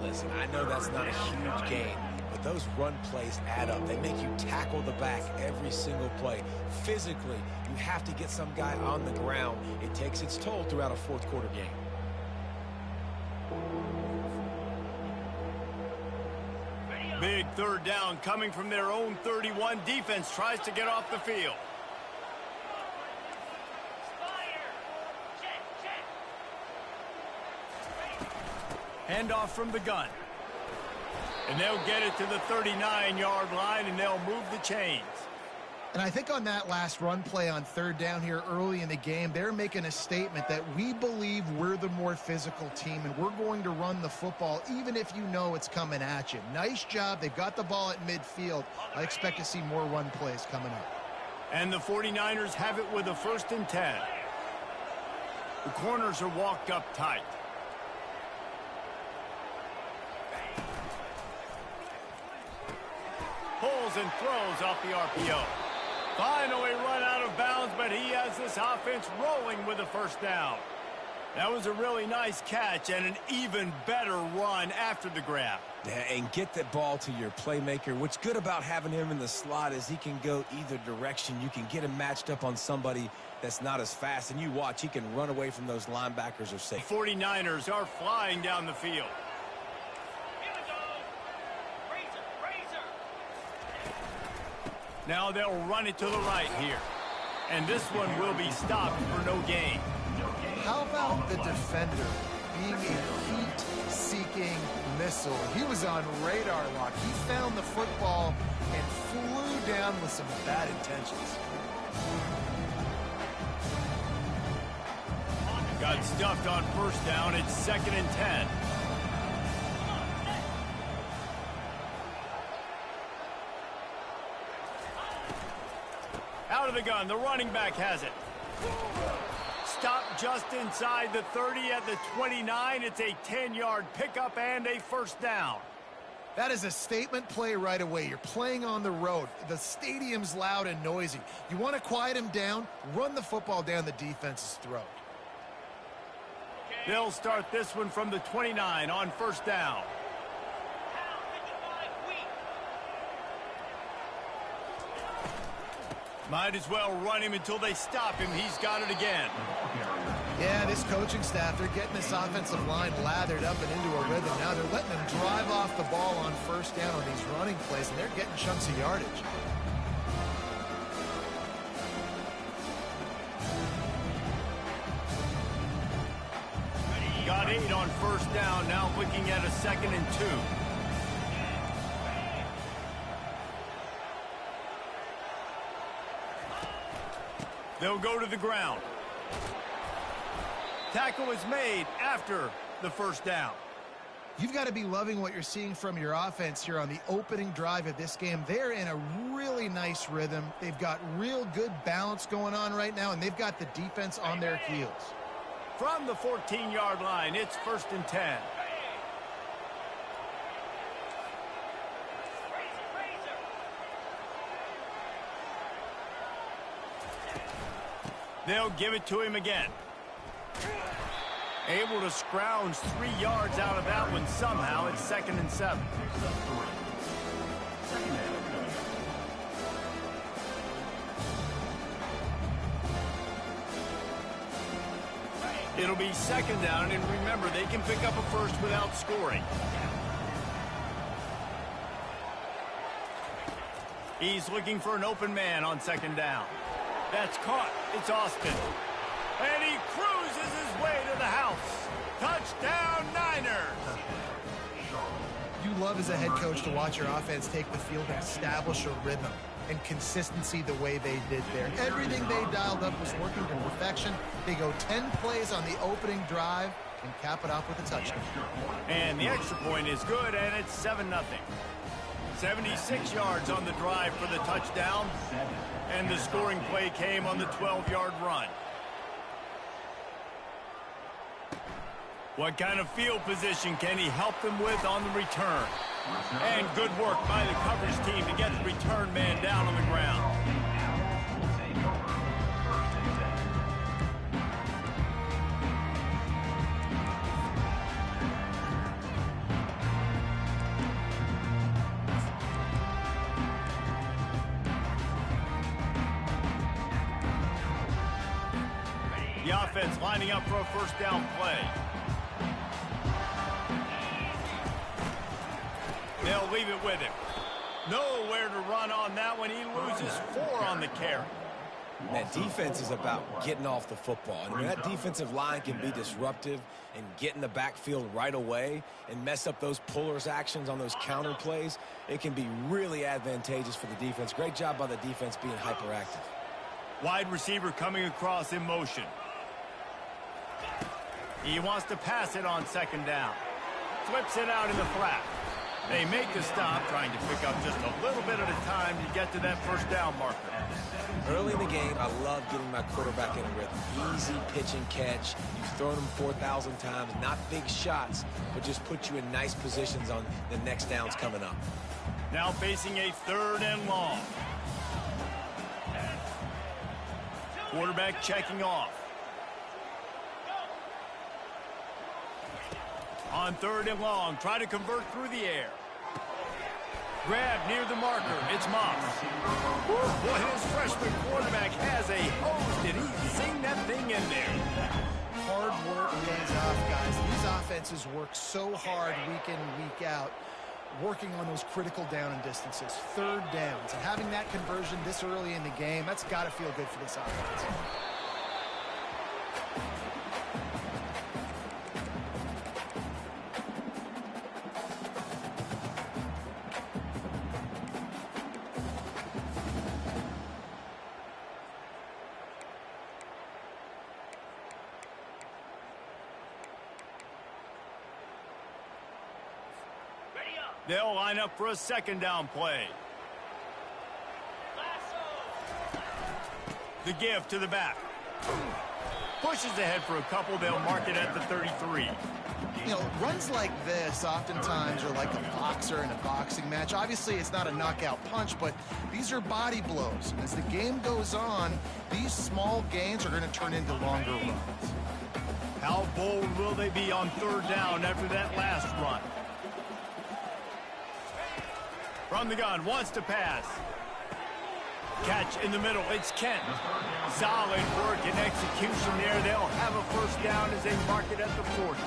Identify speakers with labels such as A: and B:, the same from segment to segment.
A: Listen, I know that's not a huge gain, but those run plays add up. They make you tackle the back every single play. Physically, you have to get some guy on the ground. It takes its toll throughout a fourth quarter game.
B: Big third down coming from their own 31. Defense tries to get off the field. Handoff from the gun. And they'll get it to the 39-yard line, and they'll move the chains.
C: And I think on that last run play on third down here early in the game, they're making a statement that we believe we're the more physical team, and we're going to run the football even if you know it's coming at you. Nice job. They've got the ball at midfield. I expect to see more run plays coming up.
B: And the 49ers have it with a 1st and 10. The corners are walked up tight. Pulls and throws off the RPO. Finally run out of bounds, but he has this offense rolling with a 1st down. That was a really nice catch and an even better run after the grab.
A: Yeah, and get that ball to your playmaker. What's good about having him in the slot is he can go either direction. You can get him matched up on somebody that's not as fast, and you watch, he can run away from those linebackers or safety.
B: The 49ers are flying down the field. Now they'll run it to the right here. And this one will be stopped for no gain.
C: How about the defender being a heat-seeking missile? He was on radar lock. He found the football and flew down with some bad intentions.
B: Got stuffed on 1st down. It's 2nd and 10. Out of the gun, the running back has it. Stopped just inside the 30 at the 29. It's a 10-yard pickup and a 1st down.
C: That is a statement play right away. You're playing on the road. The stadium's loud and noisy. You want to quiet him down, run the football down the defense's throat.
B: They'll start this one from the 29 on 1st down. Might as well run him until they stop him. He's got it again.
C: Yeah, this coaching staff, they're getting this offensive line lathered up and into a rhythm. Now they're letting them drive off the ball on 1st down on these running plays, and they're getting chunks of yardage.
B: Got 8 on 1st down. Now looking at a 2nd and 2. They'll go to the ground. Tackle is made after the 1st down.
C: You've got to be loving what you're seeing from your offense here on the opening drive of this game. They're in a really nice rhythm. They've got real good balance going on right now, and they've got the defense on their heels.
B: From the 14-yard line, it's 1st and 10. They'll give it to him again. Able to scrounge 3 yards out of that one somehow. It's 2nd and 7. It'll be 2nd down, and remember, they can pick up a 1st without scoring. He's looking for an open man on 2nd down. That's caught. It's Austin. And he cruises his way to the house. Touchdown, Niners!
C: You love as a head coach to watch your offense take the field and establish a rhythm and consistency the way they did there. Everything they dialed up was working to perfection. They go 10 plays on the opening drive and cap it off with a touchdown.
B: And the extra point is good, and it's 7-0. 76 yards on the drive for the touchdown, and the scoring play came on the 12-yard run. What kind of field position can he help them with on the return? And good work by the coverage team to get the return man down on the ground. The offense lining up for a first down play. They'll leave it with him. Nowhere to run on that one. He loses 4 on the carry.
A: That defense is about getting off the football. And when that defensive line can be disruptive and get in the backfield right away and mess up those pullers actions on those counter plays, it can be really advantageous for the defense. Great job by the defense being hyperactive.
B: Wide receiver coming across in motion. He wants to pass it on second down. Flips it out in the flat. They make the stop, trying to pick up just a little bit at a time to get to that first down marker.
A: Early in the game, I love getting my quarterback in a rhythm. Easy pitch and catch. You've thrown them 4,000 times. Not big shots, but just put you in nice positions on the next downs coming up.
B: Now facing a 3rd and long. Quarterback checking off. On 3rd and long, try to convert through the air. Grab near the marker. It's Moss. Boy, his freshman quarterback has a hose. Did he sing that thing in there?
C: Hard work pays off, guys. These offenses work so hard week in and week out, working on those critical down and distances, 3rd downs. And having that conversion this early in the game, that's got to feel good for this offense.
B: They'll line up for a 2nd down play. The give to the back. Pushes ahead for a couple. They'll mark it at the 33.
C: You know, runs like this oftentimes are like a boxer in a boxing match. Obviously, it's not a knockout punch, but these are body blows. As the game goes on, these small gains are going to turn into longer runs.
B: How bold will they be on 3rd down after that last run? From the gun, wants to pass. Catch in the middle, it's Kent. Solid work and execution there. They'll have a first down as they mark it at the 40.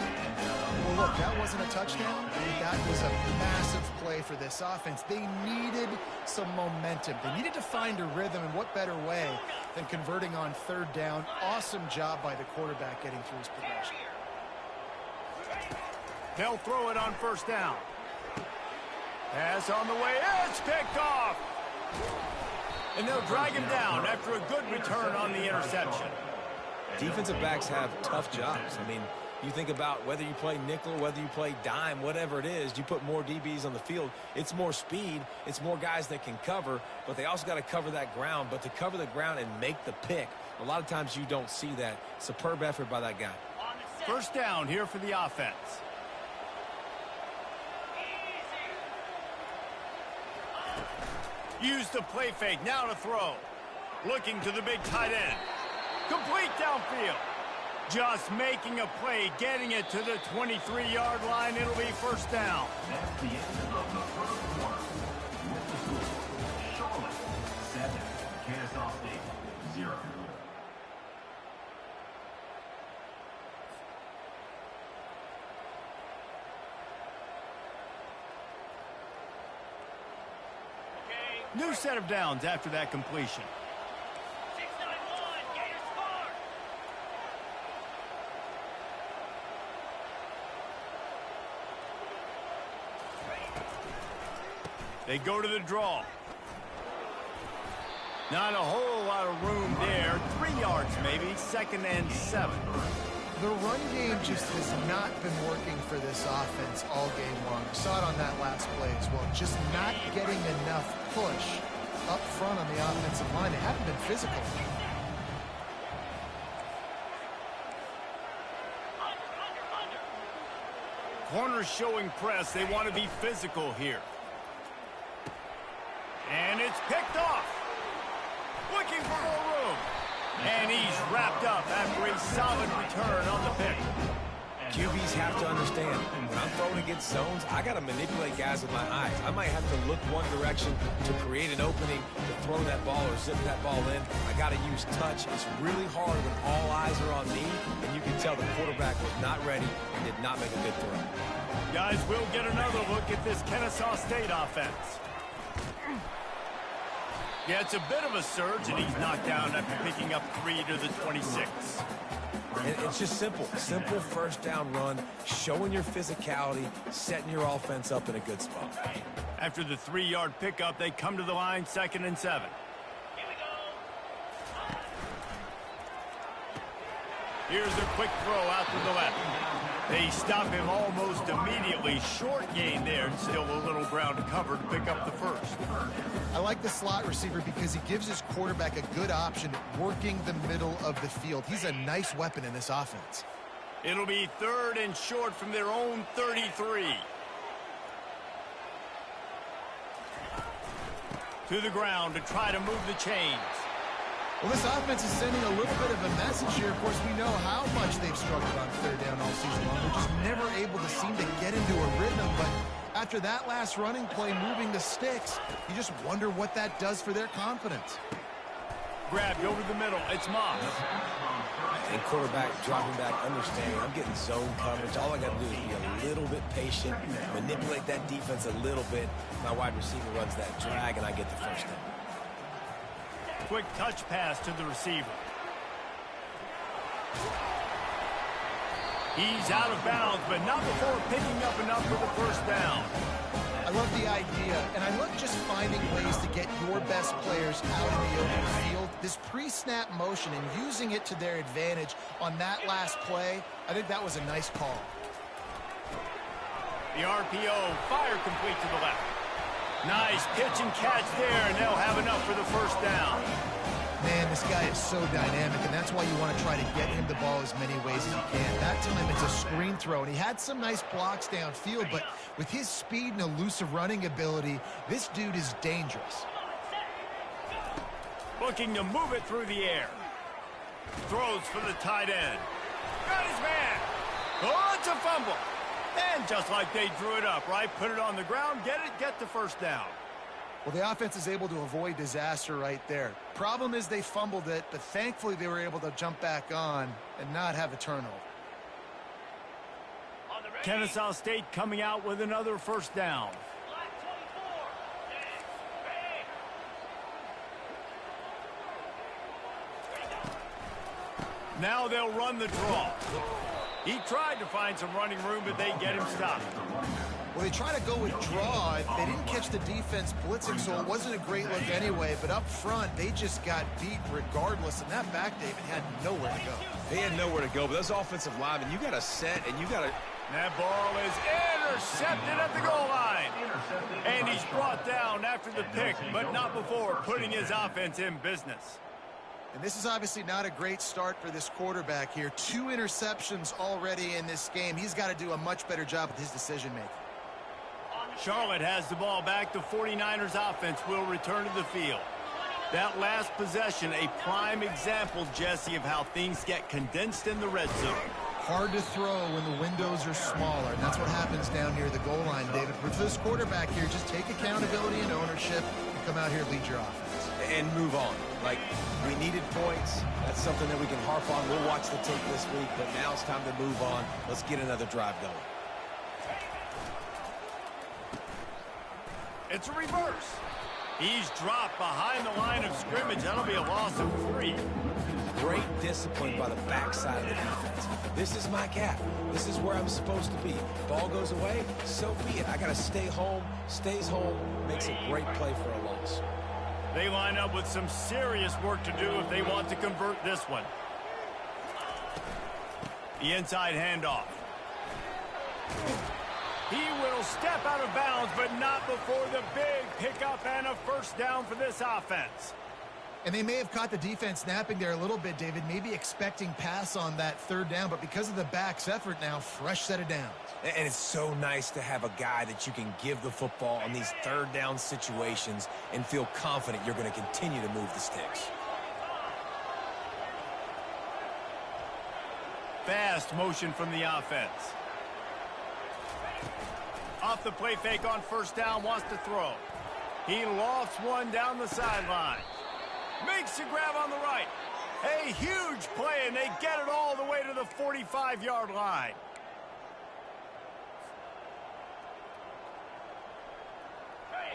C: Well, look, that wasn't a touchdown. That was a massive play for this offense. They needed some momentum. They needed to find a rhythm, and what better way than converting on 3rd down. Awesome job by the quarterback getting through his progression.
B: They'll throw it on 1st down. Pass on the way, it's picked off! And they'll drag him down after a good return on the interception.
A: Defensive backs have tough jobs. I mean, you think about whether you play nickel, whether you play dime, whatever it is, you put more DBs on the field. It's more speed. It's more guys that can cover, but they also got to cover that ground. But to cover the ground and make the pick, a lot of times you don't see that. Superb effort by that guy.
B: First down here for the offense. Use the play fake, now to throw. Looking to the big tight end. Complete downfield. Just making a play, getting it to the 23-yard line. It'll be first down.
D: That's the end of the first quarter. Charlotte, 7. Kennesaw State, 0.
B: New set of downs after that completion.
E: 691, Gators score.
B: They go to the draw. Not a whole lot of room there. 3 yards maybe, 2nd and 7.
C: The run game just has not been working for this offense all game long. We saw it on that last play as well. Just not getting enough push up front on the offensive line. They haven't been physical.
B: Corners showing press. They want to be physical here. And it's picked off. Looking for more room. And he's wrapped up after a solid return on the pick.
A: QBs have to understand, when I'm throwing against zones, I got to manipulate guys with my eyes. I might have to look one direction to create an opening to throw that ball or zip that ball in. I got to use touch. It's really hard when all eyes are on me, and you can tell the quarterback was not ready and did not make a good throw.
B: Guys, we'll get another look at this Kennesaw State offense. Yeah, it's a bit of a surge, and he's knocked down after picking up 3 to the 26.
A: And it's just simple first down run, showing your physicality, setting your offense up in a good spot.
B: After the 3-yard pickup, they come to the line, 2nd and 7.
E: Here we go.
B: Here's a quick throw out to the left. They stop him almost immediately. Short gain there, and still a little ground to cover to pick up the first.
C: I like the slot receiver because he gives his quarterback a good option working the middle of the field. He's a nice weapon in this offense.
B: It'll be 3rd and short from their own 33. To the ground to try to move the chains.
C: Well, this offense is sending a little bit of a message here. Of course, we know how much they've struggled on 3rd down all season long. They're just never able to seem to get into a rhythm. But after that last running play, moving the sticks, you just wonder what that does for their confidence.
B: Grabbed over the middle. It's Moss.
A: And quarterback dropping back, understanding I'm getting zone coverage. All I got to do is be a little bit patient, manipulate that defense a little bit. My wide receiver runs that drag, and I get the first down.
B: Quick touch pass to the receiver. He's out of bounds, but not before picking up enough for the first down.
C: I love the idea, and I love just finding ways to get your best players out in the open field. This pre-snap motion and using it to their advantage on that last play, I think that was a nice call.
B: The RPO, fire complete to the left. Nice pitch and catch there, and they'll have enough for the first down.
C: Man, this guy is so dynamic, and that's why you want to try to get him the ball as many ways as you can. That time, it's a screen throw, and he had some nice blocks downfield, but with his speed and elusive running ability, this dude is dangerous.
B: Looking to move it through the air. Throws for the tight end. Got his man. Oh, it's a fumble. And just like they drew it up, right? Put it on the ground, get the first down.
C: Well, the offense is able to avoid disaster right there. Problem is they fumbled it, but thankfully they were able to jump back on and not have a turnover.
E: On the ready.
B: Kennesaw State coming out with another first down.
E: Line 24. Ready.
B: Now they'll run the draw. He tried to find some running room, but they get him stopped.
C: Well, they try to go with draw. They didn't catch the defense blitzing, so it wasn't a great look anyway. But up front, they just got beat regardless. And that back, David, had nowhere to go.
A: They had nowhere to go, but those offensive linemen, you got to set and you got to...
B: That ball is intercepted at the goal line. And he's brought down after the pick, but not before putting his offense in business.
C: And this is obviously not a great start for this quarterback here. 2 interceptions already in this game. He's got to do a much better job with his decision-making.
B: Charlotte has the ball back. The 49ers offense will return to the field. That last possession, a prime example, Jesse, of how things get condensed in the red zone.
C: Hard to throw when the windows are smaller, and that's what happens down here at the goal line, David. But for this quarterback here, just take accountability and ownership and come out here and lead your offense.
A: And move on. Like, we needed points. That's something that we can harp on. We'll watch the tape this week, but now it's time to move on. Let's get another drive going.
B: It's a reverse. He's dropped behind the line of scrimmage. That'll be a loss of 3.
A: Great discipline by the backside of the defense. This is my gap. This is where I'm supposed to be. Ball goes away, so be it. I got to stay home, stays home, makes a great play for a loss.
B: They line up with some serious work to do if they want to convert this one. The inside handoff. He will step out of bounds, but not before the big pickup and a first down for this offense.
C: And they may have caught the defense napping there a little bit, David, maybe expecting pass on that 3rd down, but because of the back's effort now, fresh set of downs.
A: And it's so nice to have a guy that you can give the football on these 3rd down situations and feel confident you're going to continue to move the sticks.
B: fast motion from the offense. Off the play fake on first down, wants to throw. He lofts one down the sideline. Makes the grab on the right. A huge play, and they get it all the way to the 45-yard line.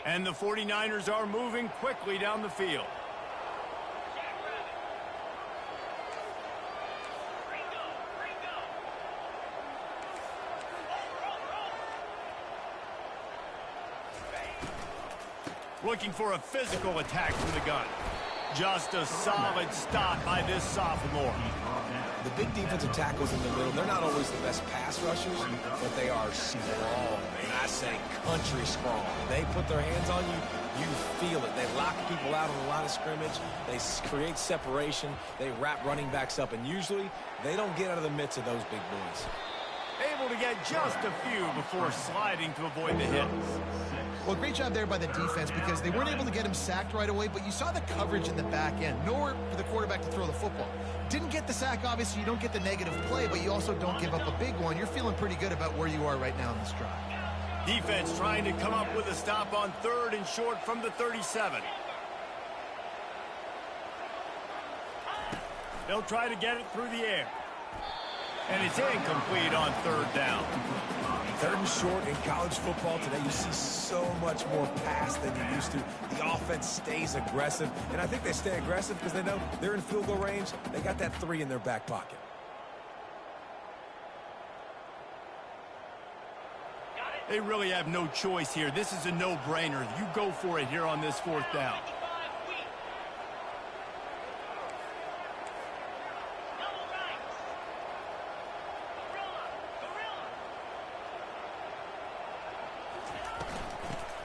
B: And the 49ers are moving quickly down the field. Looking for a physical attack from the gun. Just a solid stop by this sophomore.
A: The big defensive tackles in the middle, they're not always the best pass rushers, but they are strong. And I say country strong. They put their hands on you, you feel it. They lock people out on the line of scrimmage. They create separation. They wrap running backs up, and usually they don't get out of the midst of those big boys.
B: Able to get just a few before sliding to avoid the hits.
C: Well, great job there by the defense because they weren't able to get him sacked right away, but you saw the coverage in the back end. Nowhere for the quarterback to throw the football. Didn't get the sack, obviously. You don't get the negative play, but you also don't give up a big one. You're feeling pretty good about where you are right now in this drive.
B: Defense trying to come up with a stop on 3rd and short from the 37. They'll try to get it through the air. And it's incomplete on 3rd down.
A: 3rd and short in college football today, you see so much more pass than you used to. The offense stays aggressive, and I think they stay aggressive because they know they're in field goal range. They got that 3 in their back pocket.
B: They really have no choice here. This is a no-brainer. You go for it here on this 4th down.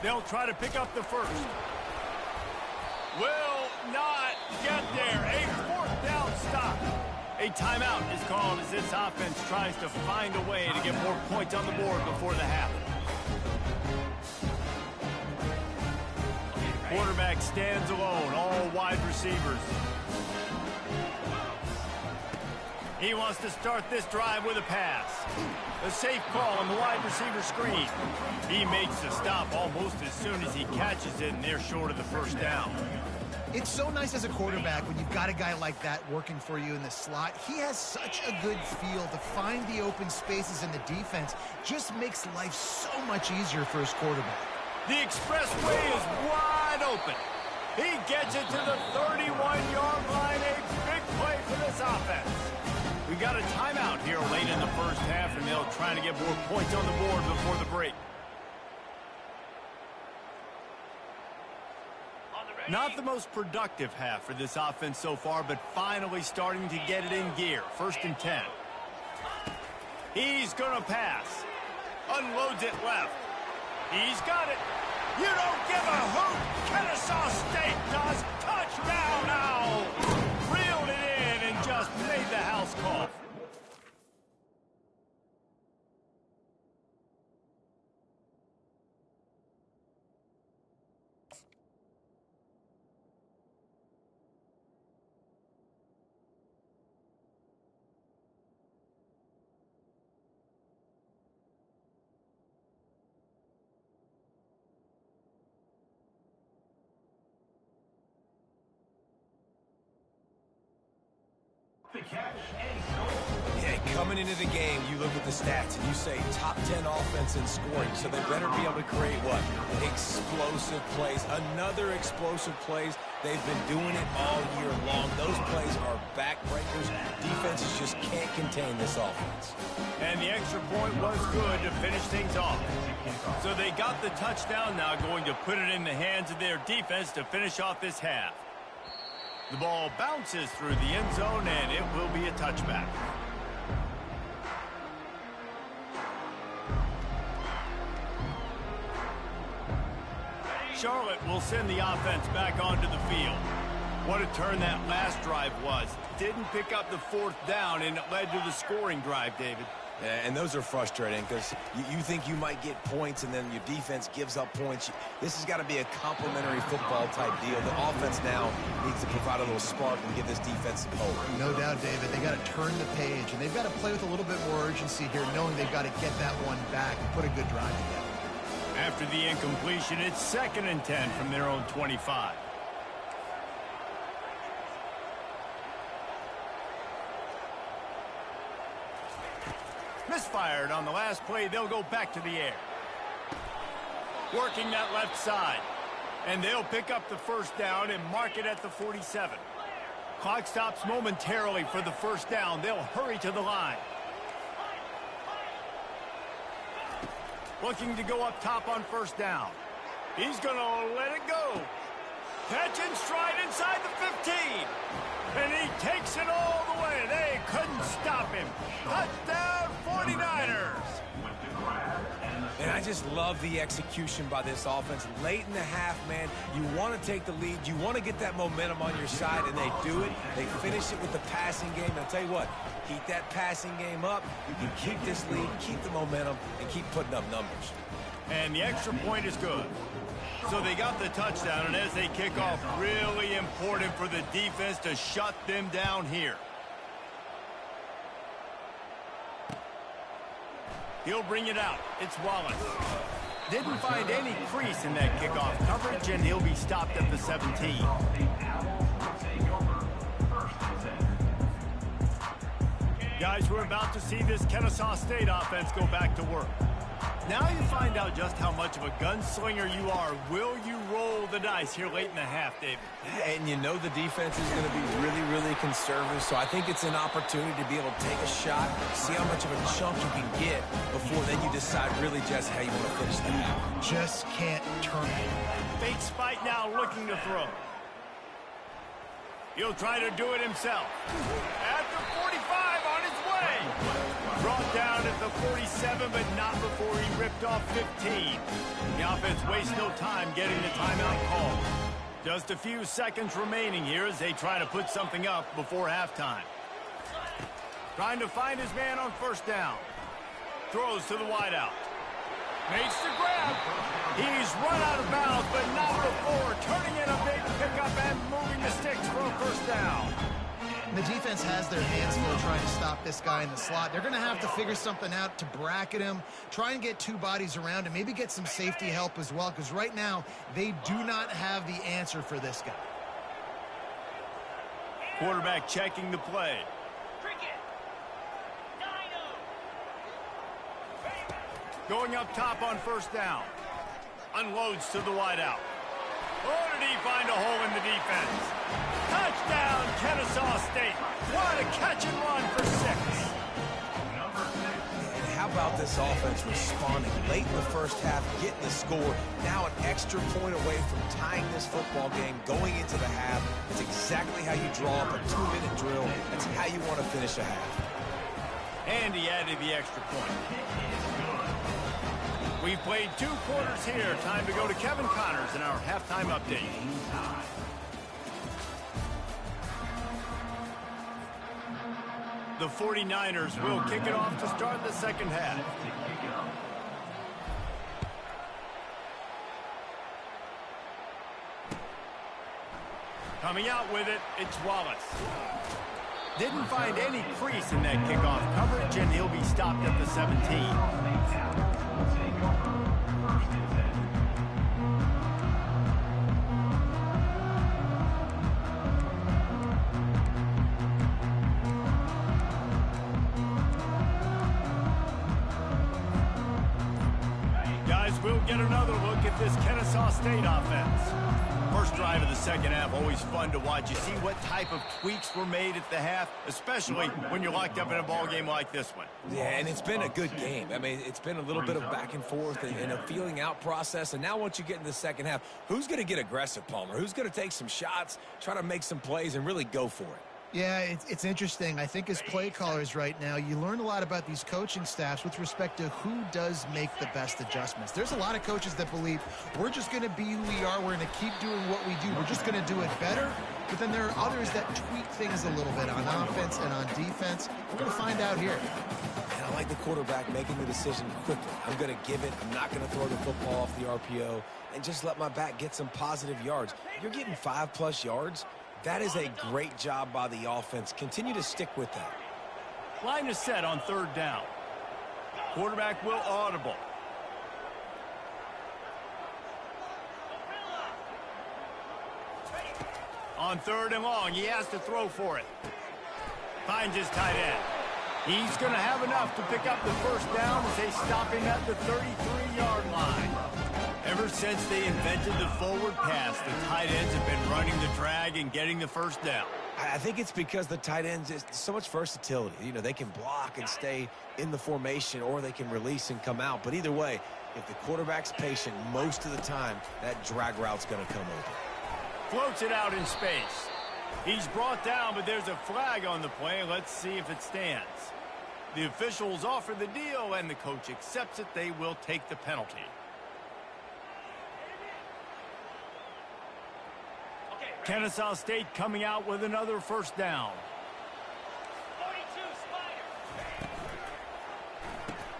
B: They'll try to pick up the first. Will not get there. A 4th down stop. A timeout is called as this offense tries to find a way to get more points on the board before the half. Quarterback stands alone, all wide receivers. He wants to start this drive with a pass. A safe call on the wide receiver screen. He makes the stop almost as soon as he catches it, and they're short of the first down.
C: It's so nice as a quarterback when you've got a guy like that working for you in the slot. He has such a good feel to find the open spaces in the defense. Just makes life so much easier for his quarterback.
B: The expressway is wide open. He gets it to the 31-yard line. A big play for this offense. We got a timeout here late in the first half, and they'll try to get more points on the board before the break. Not the most productive half for this offense so far, but finally starting to get it in gear. 1st and 10. He's going to pass. Unloads it left. He's got it. You don't give a hoot. Kennesaw State does. Touchdown now. Reeled it in and just made the house call.
D: The catch and score.
A: Yeah, coming into the game, you look at the stats and you say top 10 offense in scoring, so they better be able to create what? Explosive plays. Another explosive plays. They've been doing it all year long. Those plays are backbreakers. Defenses just can't contain this offense.
B: And the extra point was good to finish things off. So they got the touchdown, now going to put it in the hands of their defense to finish off this half. The ball bounces through the end zone, and it will be a touchback. Charlotte will send the offense back onto the field. What a turn that last drive was. Didn't pick up the 4th down, and it led to the scoring drive, David.
A: And those are frustrating because you think you might get points and then your defense gives up points. This has got to be a complementary football type deal. The offense now needs to provide a little spark and give this defense some hope.
C: No doubt, David. They got to turn the page, and they've got to play with a little bit more urgency here, knowing they've got to get that one back and put a good drive together.
B: After the incompletion, it's 2nd and 10 from their own 25. Misfired on the last play. They'll go back to the air. Working that left side. And they'll pick up the first down and mark it at the 47. Clock stops momentarily for the first down. They'll hurry to the line. Looking to go up top on first down. He's going to let it go. Catch and stride inside the 15. And he takes it all the way. They couldn't stop him. Touchdown 49ers.
A: And I just love the execution by this offense. Late in the half, man, you want to take the lead. You want to get that momentum on your side, and they do it. They finish it with the passing game. And I'll tell you what, keep that passing game up. You can keep this lead, keep the momentum, and keep putting up numbers.
B: And the extra point is good. So they got the touchdown, and as they kick off, really important for the defense to shut them down here. He'll bring it out. It's Wallace. Didn't find any crease in that kickoff coverage, and he'll be stopped at the 17. Guys, we're about to see this Kennesaw State offense go back to work. Now you find out just how much of a gunslinger you are. Will you roll the dice here late in the half, David?
A: And you know the defense is going to be really, really conservative, so I think it's an opportunity to be able to take a shot, see how much of a chunk you can get before then you decide really just how you want to finish the half.
C: Just can't turn it.
B: Fake spike now looking to throw. He'll try to do it himself. At the 45 on his way. Brought down at the 47, but not before he ripped off 15. The offense wastes no time getting the timeout call. Just a few seconds remaining here as they try to put something up before halftime. Trying to find his man on first down. Throws to the wideout. Makes the grab. He's run out of bounds, but not before turning in a big pickup and moving the sticks for a first down.
C: The defense has their hands full trying to stop this guy in the slot. They're going to have to figure something out to bracket him, try and get two bodies around him, maybe get some safety help as well, because right now they do not have the answer for this guy.
B: Quarterback checking the play. Going up top on first down. Unloads to the wideout. Oh, did he find a hole in the defense? Touchdown, Kennesaw State. What a catch and run for 6.
A: And how about this offense responding late in the first half, getting the score, now an extra point away from tying this football game, going into the half. It's exactly how you draw up a 2-minute drill. That's how you want to finish a half.
B: And he added the extra point. We've played 2 quarters here. Time to go to Kevin Connors in our halftime update. The 49ers will kick it off to start the second half. Coming out with it, it's Wallace. Didn't find any crease in that kickoff coverage, and he'll be stopped at the 17. We'll get another look at this Kennesaw State offense. First drive of the second half, always fun to watch. You see what type of tweaks were made at the half, especially when you're locked up in a ball game like this one.
A: Yeah, and it's been a good game. I mean, it's been a little bit of back and forth and a feeling out process. And now once you get in the second half, who's going to get aggressive, Palmer? Who's going to take some shots, try to make some plays, and really go for it?
C: Yeah, it's interesting. I think as play callers right now, you learn a lot about these coaching staffs with respect to who does make the best adjustments. There's a lot of coaches that believe we're just going to be who we are. We're going to keep doing what we do. We're just going to do it better. But then there are others that tweak things a little bit on offense and on defense. We're going to find out here.
A: And I like the quarterback making the decision quickly. I'm going to give it. I'm not going to throw the football off the RPO and just let my back get some positive yards. You're getting 5+ yards. That is a great job by the offense. Continue to stick with that.
B: Line is set on 3rd down. Quarterback will audible. On 3rd and long, he has to throw for it. Finds his tight end. He's going to have enough to pick up the first down as they stop him at the 33-yard line. Ever since they invented the forward pass, the tight ends have been running the drag and getting the first down.
A: I think it's because the tight ends is so much versatility. You know, they can block and stay in the formation, or they can release and come out. But either way, if the quarterback's patient, most of the time, that drag route's going to come over.
B: Floats it out in space. He's brought down, but there's a flag on the play. Let's see if it stands. The officials offer the deal, and the coach accepts it. They will take the penalty. Kennesaw State coming out with another first down.
E: 42,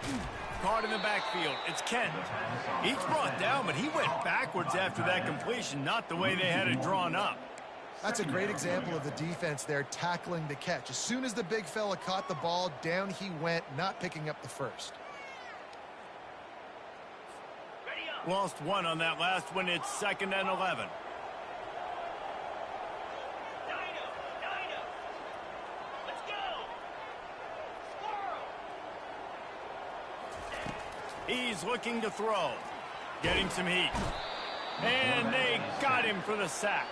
E: Spider.
B: Caught in the backfield. It's Kent. He's brought down, but he went backwards after that completion, not the way they had it drawn up.
C: That's a great example of the defense there tackling the catch. As soon as the big fella caught the ball, down he went, not picking up the first.
B: Lost one on that last one. It's 2nd and 11.
E: Let's go. Squirrel.
B: He's looking to throw. Getting some heat. And they got him for the sack.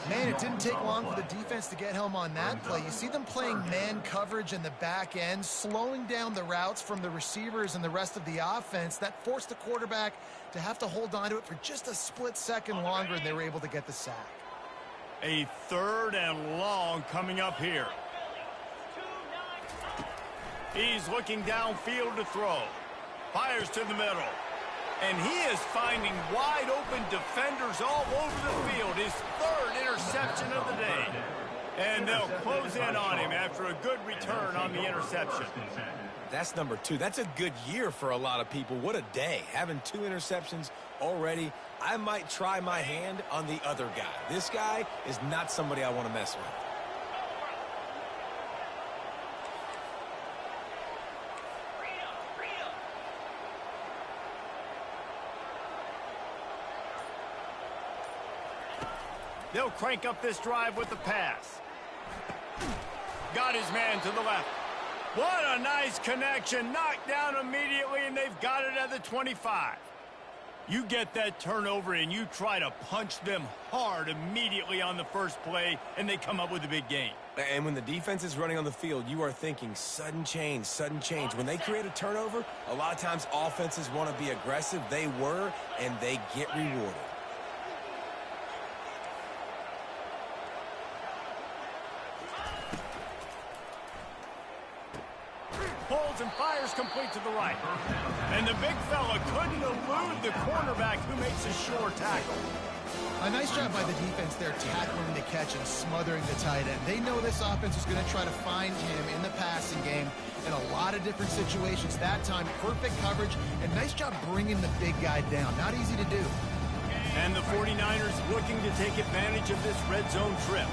C: Man, it didn't take long for the defense to get home on that play. You see them playing man coverage in the back end, slowing down the routes from the receivers and the rest of the offense. That forced the quarterback to have to hold on to it for just a split second longer, and they were able to get the sack.
B: A 3rd and long coming up here. He's looking downfield to throw. Fires to the middle. And he is finding wide open defenders all over the field. His 3rd interception of the day. And they'll close in on him after a good return on the interception.
A: That's number 2. That's a good year for a lot of people. What a day. Having 2 interceptions already. I might try my hand on the other guy. This guy is not somebody I want to mess with.
B: They'll crank up this drive with the pass. Got his man to the left. What a nice connection. Knocked down immediately, and they've got it at the 25. You get that turnover, and you try to punch them hard immediately on the first play, and they come up with a big gain.
A: And when the defense is running on the field, you are thinking sudden change, sudden change. When they create a turnover, a lot of times offenses want to be aggressive. They were, and they get rewarded.
B: Pulls and fires complete to the right. And the big fella couldn't elude the cornerback, who makes a sure tackle.
C: A nice job by the defense there tackling the catch and smothering the tight end. They know this offense is going to try to find him in the passing game in a lot of different situations. That time, perfect coverage, and nice job bringing the big guy down. Not easy to do.
B: And the 49ers looking to take advantage of this red zone trip.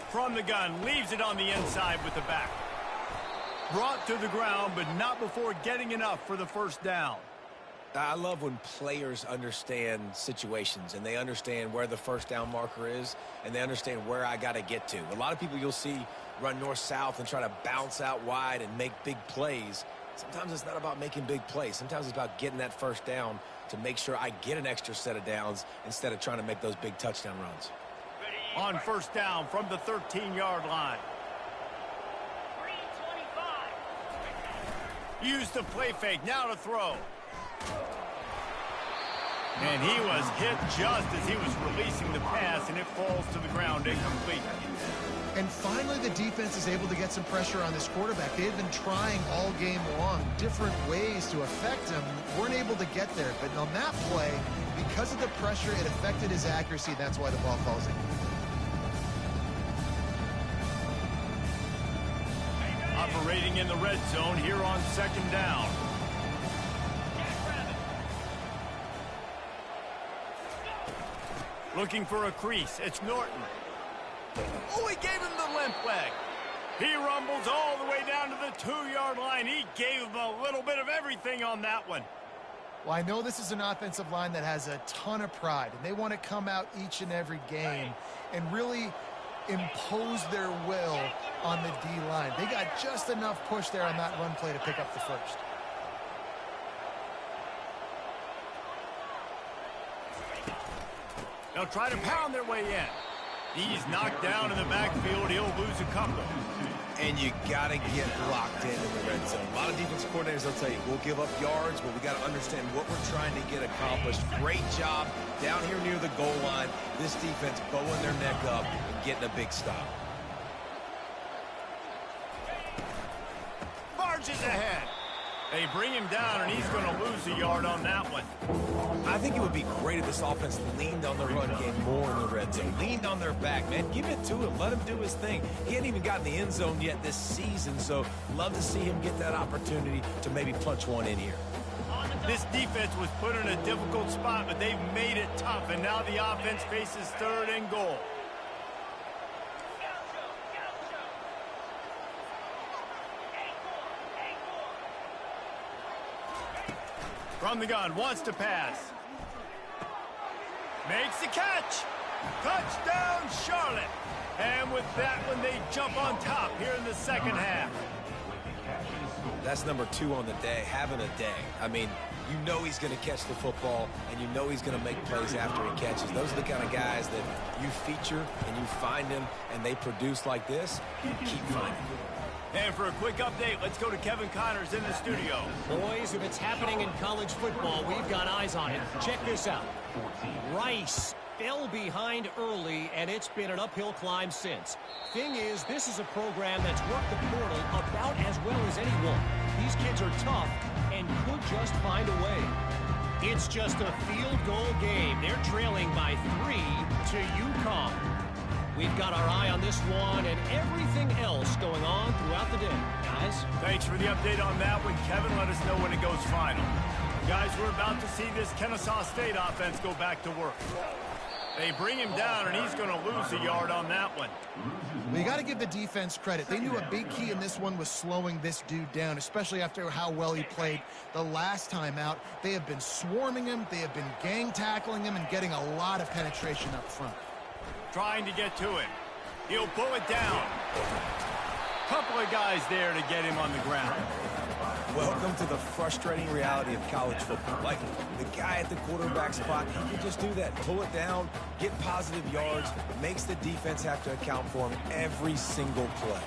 B: From the gun, leaves it on the inside with the back. Brought to the ground, but not before getting enough for the first down.
A: I love when players understand situations and they understand where the first down marker is and they understand where I got to get to. A lot of people you'll see run north-south and try to bounce out wide and make big plays. Sometimes it's not about making big plays. Sometimes it's about getting that first down to make sure I get an extra set of downs instead of trying to make those big touchdown runs.
B: On first down from the 13-yard line.
E: 325.
B: Use the play fake, now to throw. And he was hit just as he was releasing the pass, and it falls to the ground incomplete.
C: And finally, the defense is able to get some pressure on this quarterback. They had been trying all game long different ways to affect him. Weren't able to get there, but on that play, because of the pressure, it affected his accuracy. That's why the ball falls in.
B: Operating in the red zone here on 2nd down. Looking for a crease. It's Norton. Oh, he gave him the limp leg. He rumbles all the way down to the 2-yard line. He gave him a little bit of everything on that one.
C: Well, I know this is an offensive line that has a ton of pride, and they want to come out each and every game and really impose their will on the D-line. They got just enough push there on that run play to pick up the first.
B: They'll try to pound their way in. He's knocked down in the backfield. He'll lose a couple.
A: And you got to get locked in the red zone. A lot of defensive coordinators will tell you, we'll give up yards, but we got to understand what we're trying to get accomplished. Great job down here near the goal line. This defense bowing their neck up and getting a big stop.
B: Barges ahead. They bring him down, and he's going to lose a yard on that one.
A: I think it would be great if this offense leaned on the run game more in the red zone. Leaned on their back, man. Give it to him. Let him do his thing. He hadn't even gotten the end zone yet this season, so love to see him get that opportunity to maybe punch one in here.
B: This defense was put in a difficult spot, but they've made it tough, and now the offense faces 3rd and goal. From the gun, wants to pass. Makes the catch. Touchdown, Charlotte. And with that one, they jump on top here in the 2nd half.
A: That's number 2 on the day, having a day. I mean, you know he's going to catch the football, and you know he's going to make plays after he catches. Those are the kind of guys that you feature and you find them, and they produce like this, you keep finding them.
B: And for a quick update, let's go to Kevin Connors in the studio.
F: Boys, if it's happening in college football, we've got eyes on it. Check this out. Rice fell behind early, and it's been an uphill climb since. Thing is, this is a program that's worked the portal about as well as anyone. These kids are tough and could just find a way. It's just a field goal game. They're trailing by 3 to UConn. We've got our eye on this one and everything else going on throughout the day. Guys?
B: Thanks for the update on that one, Kevin. Let us know when it goes final. Guys, we're about to see this Kennesaw State offense go back to work. They bring him down, and he's going to lose a yard on that one.
C: Well, you got to give the defense credit. They knew a big key in this one was slowing this dude down, especially after how well he played the last time out. They have been swarming him. They have been gang tackling him and getting a lot of penetration up front.
B: Trying to get to him. He'll pull it down. Couple of guys there to get him on the ground.
A: Welcome to the frustrating reality of college football. Like, the guy at the quarterback spot, he can just do that. Pull it down, get positive yards, makes the defense have to account for him every single play.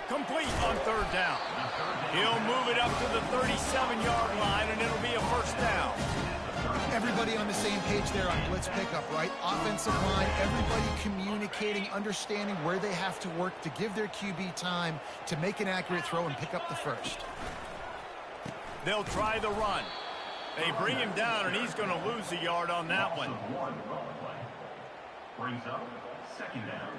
B: Complete on 3rd down. He'll move it up to the 37-yard line, and it'll be a 1st down.
C: Everybody on the same page there on blitz pickup, right? Offensive line, everybody communicating, understanding where they have to work to give their QB time to make an accurate throw and pick up the first.
B: They'll try the run. They bring him down, and he's going to lose a yard on that one.
D: Brings up 2nd down.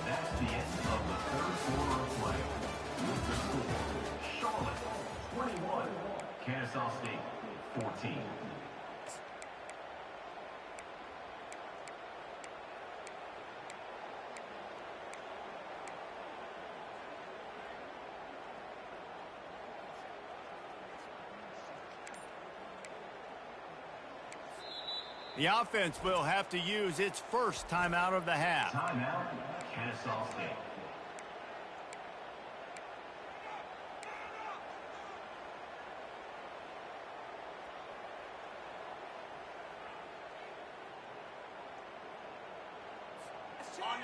D: That's the end of the 3rd quarter of play. With the score, Charlotte 21, Kennesaw State 14.
B: The offense will have to use its first timeout of the half.
D: Timeout, Kennesaw State.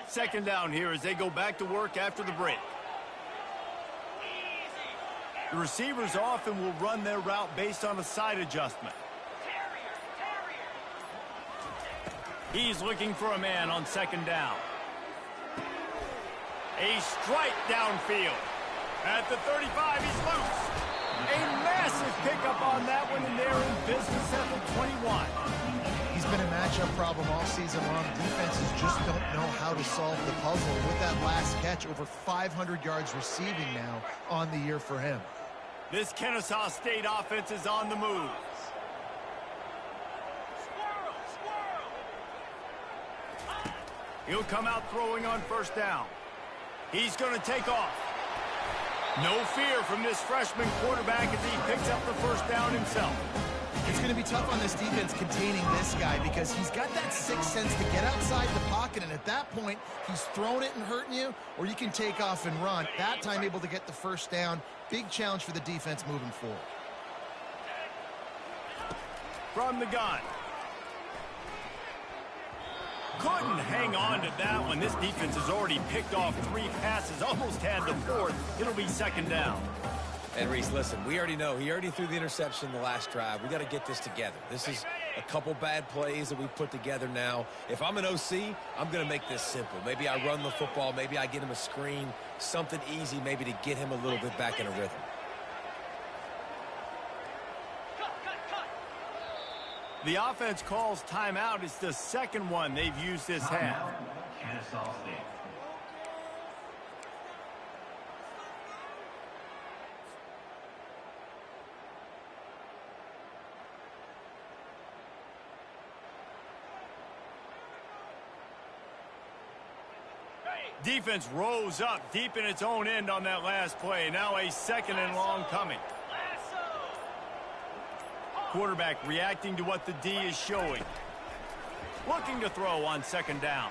B: Second down here as they go back to work after the break. The receivers often will run their route based on a side adjustment. He's looking for a man on second down. A strike downfield. At the 35, he's loose. A massive pickup on that one, and they're in business at the 21.
C: He's been a matchup problem all season long. Defenses just don't know how to solve the puzzle. With that last catch, over 500 yards receiving now on the year for him.
B: This Kennesaw State offense is on the move. He'll come out throwing on first down. He's going to take off. No fear from this freshman quarterback as he picks up the first down himself.
C: It's going to be tough on this defense containing this guy because he's got that sixth sense to get outside the pocket, and at that point, he's throwing it and hurting you, or you can take off and run. That time able to get the first down. Big challenge for the defense moving forward.
B: From the gun. Couldn't hang on to that one. This defense has already picked off 3 passes, almost had the 4th. It'll be second down.
A: And Reese, listen, we already know he already threw the interception the last drive. We got to get this together. This is a couple bad plays that we put together now. If I'm an OC, I'm going to make this simple. Maybe I run the football. Maybe I get him a screen, something easy maybe to get him a little bit back in a rhythm.
B: The offense calls timeout. It's the second one they've used this half.
D: Kennesaw State.
B: Defense rose up deep in its own end on that last play. Now a second and long coming. Quarterback reacting to what the D is showing. Looking to throw on second down.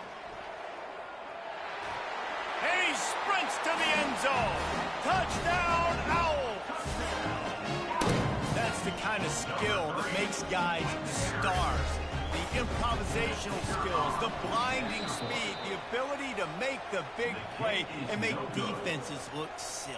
B: And he sprints to the end zone. Touchdown, Owls! That's the kind of skill that makes guys stars. The improvisational skills, the blinding speed, the ability to make the big play and make defenses look silly.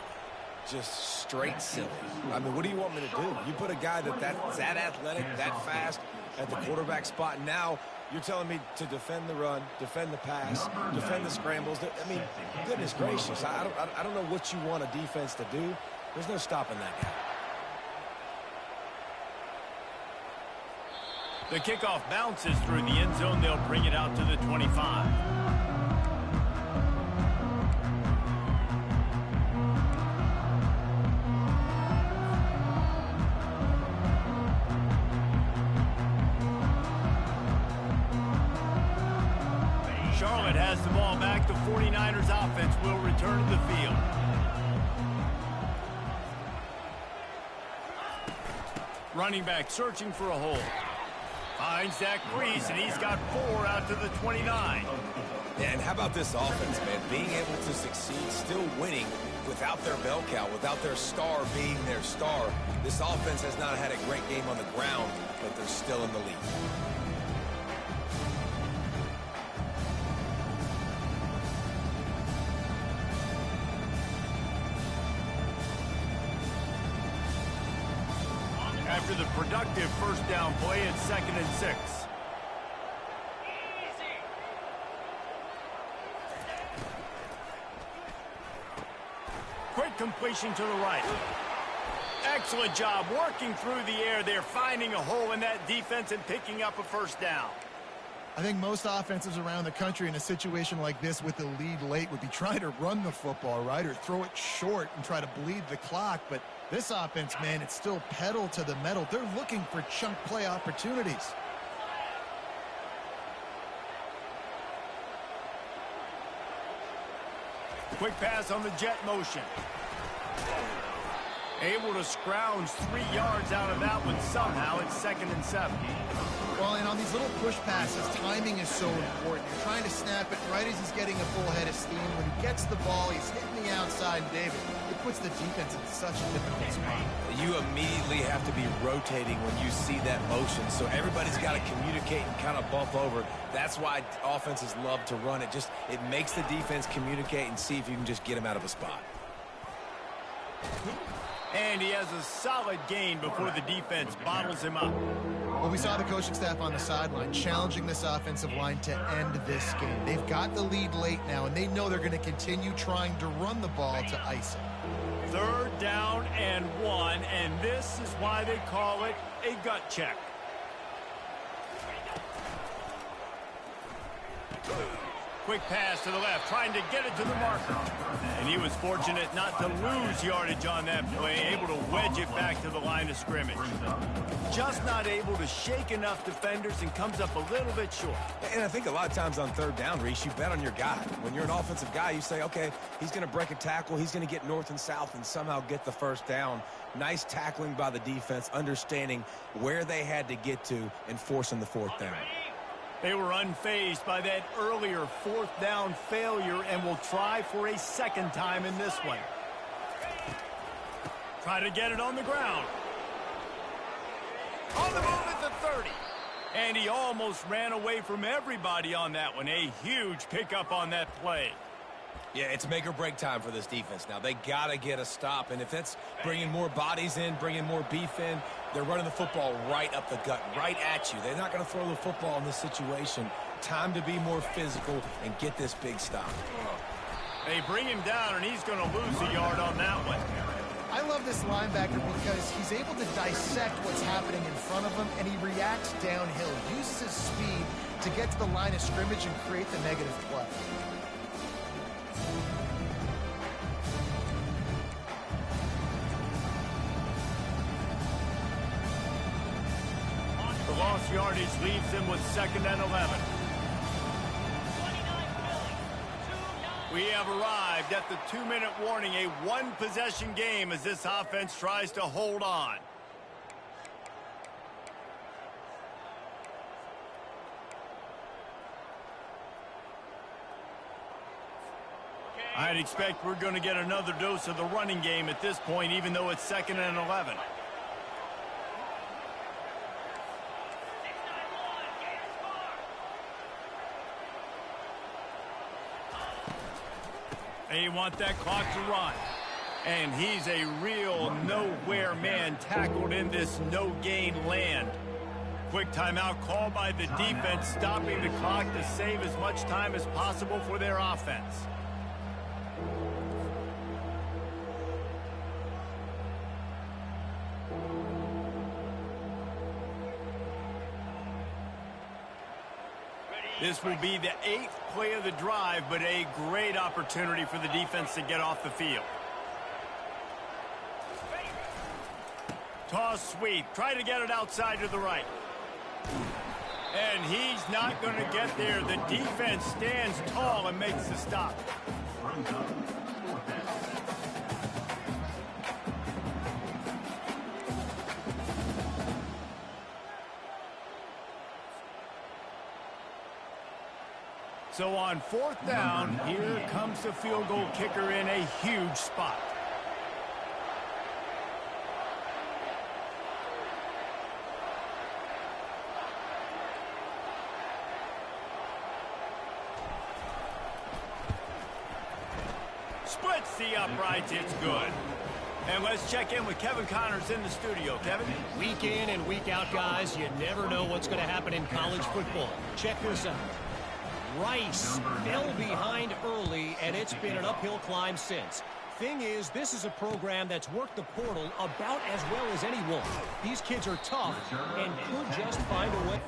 A: Just straight silly. I mean, what do you want me to do? You put a guy that's that athletic, that fast at the quarterback spot, and now you're telling me to defend the run, defend the pass, defend the scrambles. I mean, goodness gracious. I don't know what you want a defense to do. There's no stopping that guy.
B: The kickoff bounces through the end zone. They'll bring it out to the 25. Charlotte has the ball back. The 49ers offense will return to the field. Running back searching for a hole. Finds that crease, and he's got 4 out to the 29.
A: Yeah, and how about this offense, man? Being able to succeed, still winning without their bell cow, without their star being their star. This offense has not had a great game on the ground, but they're still in the lead.
B: After the productive first down play, it's 2nd and 6. Quick completion to the right. Excellent job working through the air there, finding a hole in that defense and picking up a first down.
C: I think most offenses around the country in a situation like this with the lead late would be trying to run the football, right, or throw it short and try to bleed the clock. But this offense, man, it's still pedal to the metal. They're looking for chunk play opportunities.
B: Quick pass on the jet motion. Able to scrounge 3 yards out of that one somehow. It's 2nd and 7.
C: Well, and on these little push passes, timing is so important. You're trying to snap it right as he's getting a full head of steam. When he gets the ball, he's hitting the outside, and David, it puts the defense in such a difficult spot.
A: You immediately have to be rotating when you see that motion, so everybody's got to communicate and kind of bump over. That's why offenses love to run it. It makes the defense communicate and see if you can just get him out of a spot.
B: And he has a solid gain before the defense bottles him up.
C: Well, we saw the coaching staff on the sideline challenging this offensive line to end this game. They've got the lead late now, and they know they're going to continue trying to run the ball to ice it.
B: 3rd down and 1, and this is why they call it a gut check. Quick pass to the left, trying to get it to the marker. And he was fortunate not to lose yardage on that play, able to wedge it back to the line of scrimmage. Just not able to shake enough defenders and comes up a little bit short.
A: And I think a lot of times on 3rd down, Reese, you bet on your guy. When you're an offensive guy, you say, okay, he's going to break a tackle, he's going to get north and south and somehow get the 1st down. Nice tackling by the defense, understanding where they had to get to and forcing the 4th down.
B: They were unfazed by that earlier 4th down failure and will try for a 2nd time in this one. Try to get it on the ground. On the move at the 30. And he almost ran away from everybody on that one. A huge pickup on that play.
A: Yeah, it's make or break time for this defense now. They got to get a stop, and if that's bringing more bodies in, bringing more beef in, they're running the football right up the gut, right at you. They're not going to throw the football in this situation. Time to be more physical and get this big stop.
B: They bring him down, and he's going to lose a yard on that one.
C: I love this linebacker because he's able to dissect what's happening in front of him, and he reacts downhill, uses his speed to get to the line of scrimmage and create the negative play.
B: The lost yardage leaves him with 2nd and 11. We have arrived at the 2-minute warning, a 1-possession game as this offense tries to hold on. I'd expect we're going to get another dose of the running game at this point, even though it's 2nd and 11. They want that clock to run. And he's a real nowhere man tackled in this no-gain land. Quick timeout called by the defense, stopping the clock to save as much time as possible for their offense. This will be the 8th play of the drive, but a great opportunity for the defense to get off the field. Toss sweep. Try to get it outside to the right. And he's not going to get there. The defense stands tall and makes the stop. So on 4th down, here comes the field goal kicker in a huge spot. Splits the uprights, it's good. And let's check in with Kevin Connors in the studio. Kevin?
F: Week in and week out, guys, you never know what's going to happen in college football. Check this out. Rice fell behind early, and it's been an uphill climb since. Thing is, this is a program that's worked the portal about as well as anyone. These kids are tough and could just find a way.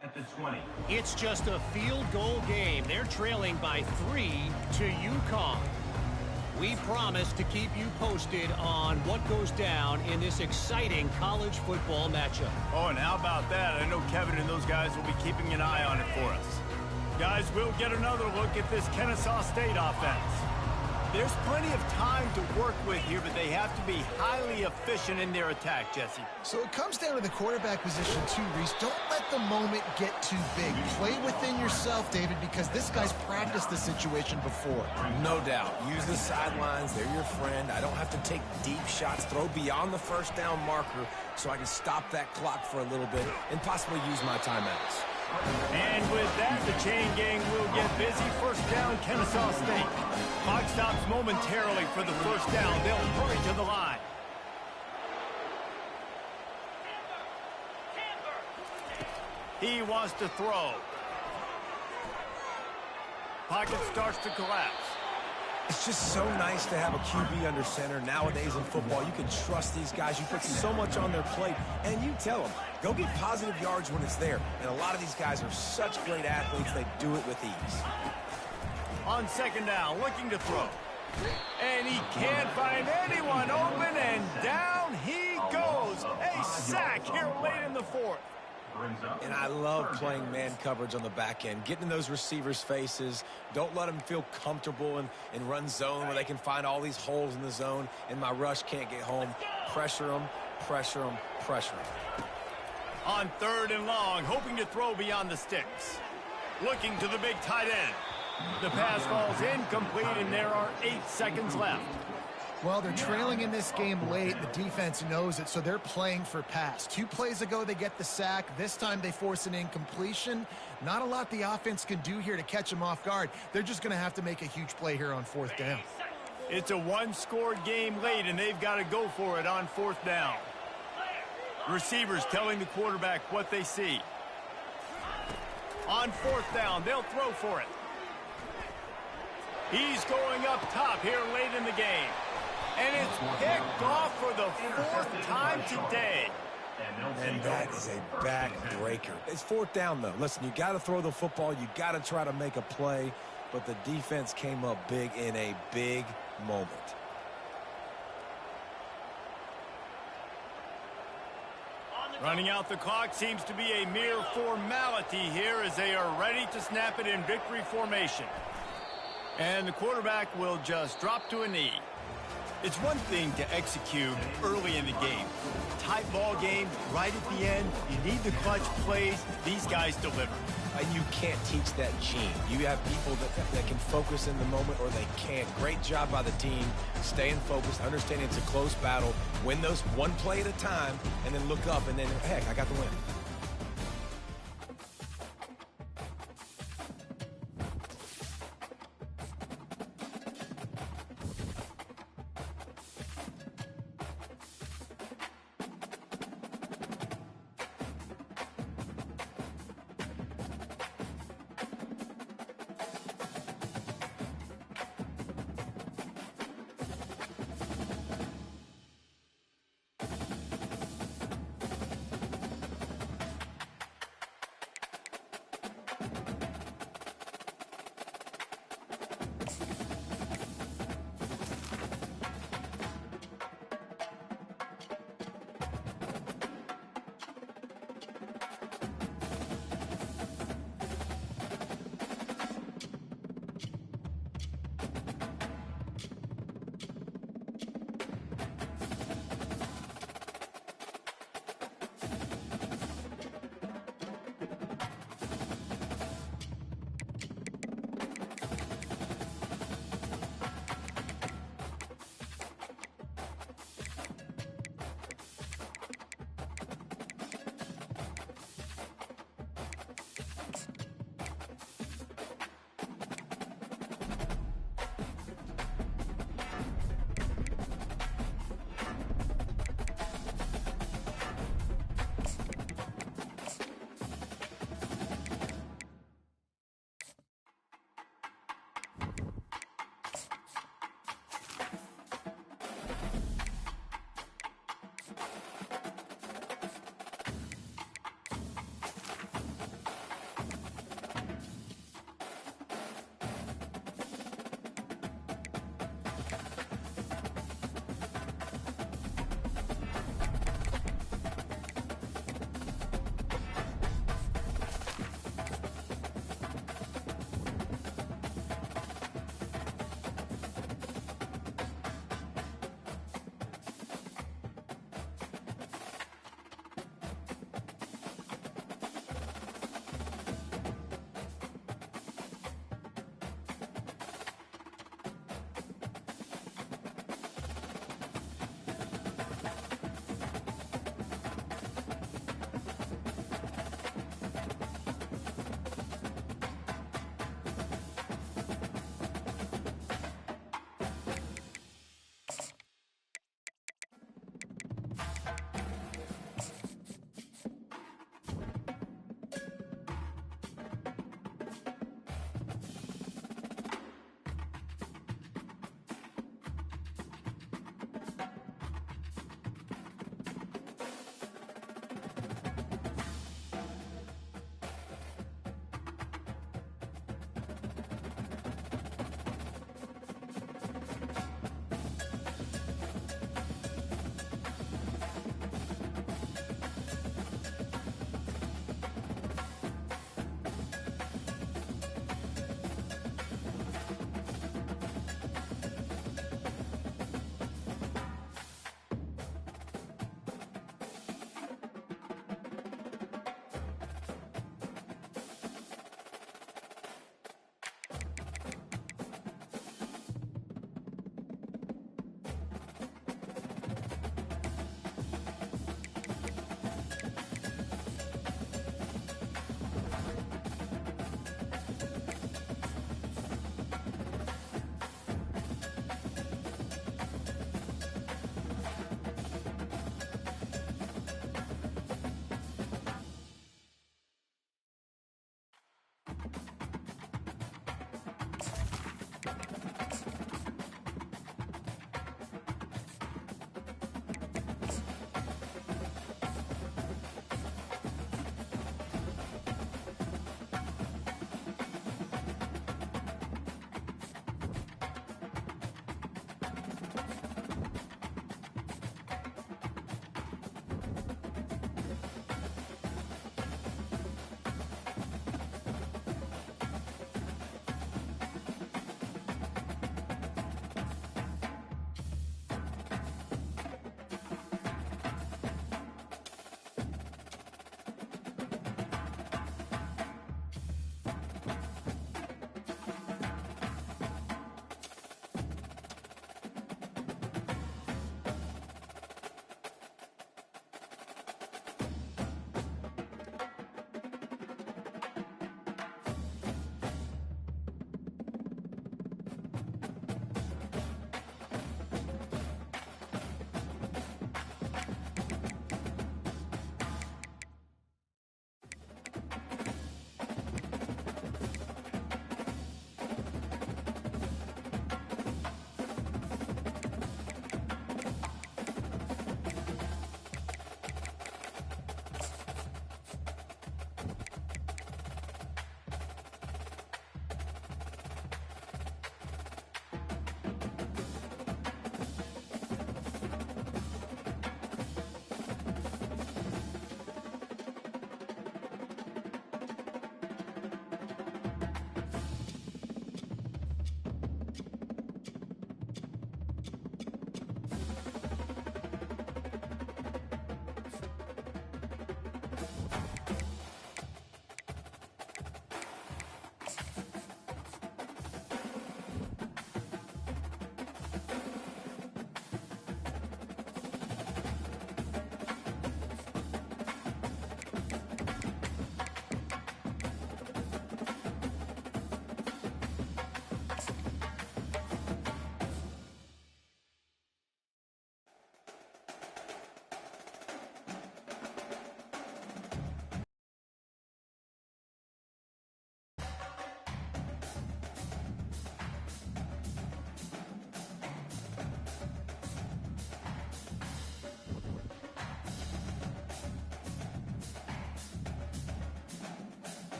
D: At the 20.
F: It's just a field goal game. They're trailing by 3 to UConn. We promise to keep you posted on what goes down in this exciting college football matchup.
B: Oh, and how about that? I know Kevin and those guys will be keeping an eye on it for us. Guys, we'll get another look at this Kennesaw State offense. There's plenty of time to work with here, but they have to be highly efficient in their attack, Jesse.
C: So it comes down to the quarterback position too, Reese. Don't let the moment get too big. Play within yourself, David, because this guy's practiced the situation before.
A: No doubt. Use the sidelines. They're your friend. I don't have to take deep shots. Throw beyond the first down marker so I can stop that clock for a little bit and possibly use my timeouts.
B: And with that, the chain gang will get busy. First down, Kennesaw State. Clock stops momentarily for the first down. They'll hurry to the line. He wants to throw. Pocket starts to collapse.
A: It's just so nice to have a QB under center. Nowadays in football, you can trust these guys. You put so much on their plate, and you tell them, go get positive yards when it's there. And a lot of these guys are such great athletes, they do it with ease.
B: On second down, looking to throw. And he can't find anyone open, and down he goes. A sack here late in the fourth.
A: And I love playing man coverage on the back end, getting in those receivers' faces. Don't let them feel comfortable and run zone where they can find all these holes in the zone, and my rush can't get home. Pressure them, pressure them, pressure them.
B: On third and long, hoping to throw beyond the sticks. Looking to the big tight end. The pass falls incomplete, and there are 8 seconds left.
C: Well, they're trailing in this game late. The defense knows it, so they're playing for pass. 2 plays ago, they get the sack. This time, they force an incompletion. Not a lot the offense can do here to catch them off guard. They're just going to have to make a huge play here on fourth down.
B: It's a one-score game late, and they've got to go for it on fourth down. Receivers telling the quarterback what they see. On fourth down, they'll throw for it. He's going up top here late in the game. And it's picked off for the 4th time today.
A: And that is a backbreaker. It's fourth down, though. Listen, you got to throw the football. You got to try to make a play. But the defense came up big in a big moment.
B: Running out the clock seems to be a mere formality here as they are ready to snap it in victory formation. And the quarterback will just drop to a knee. It's one thing to execute early in the game. Tight ball game, right at the end, you need the clutch plays. These guys deliver.
A: You can't teach that gene. You have people that can focus in the moment or they can't. Great job by the team, staying focused, understanding it's a close battle, win those one play at a time, and then look up and then, heck, I got the win.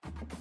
D: 14.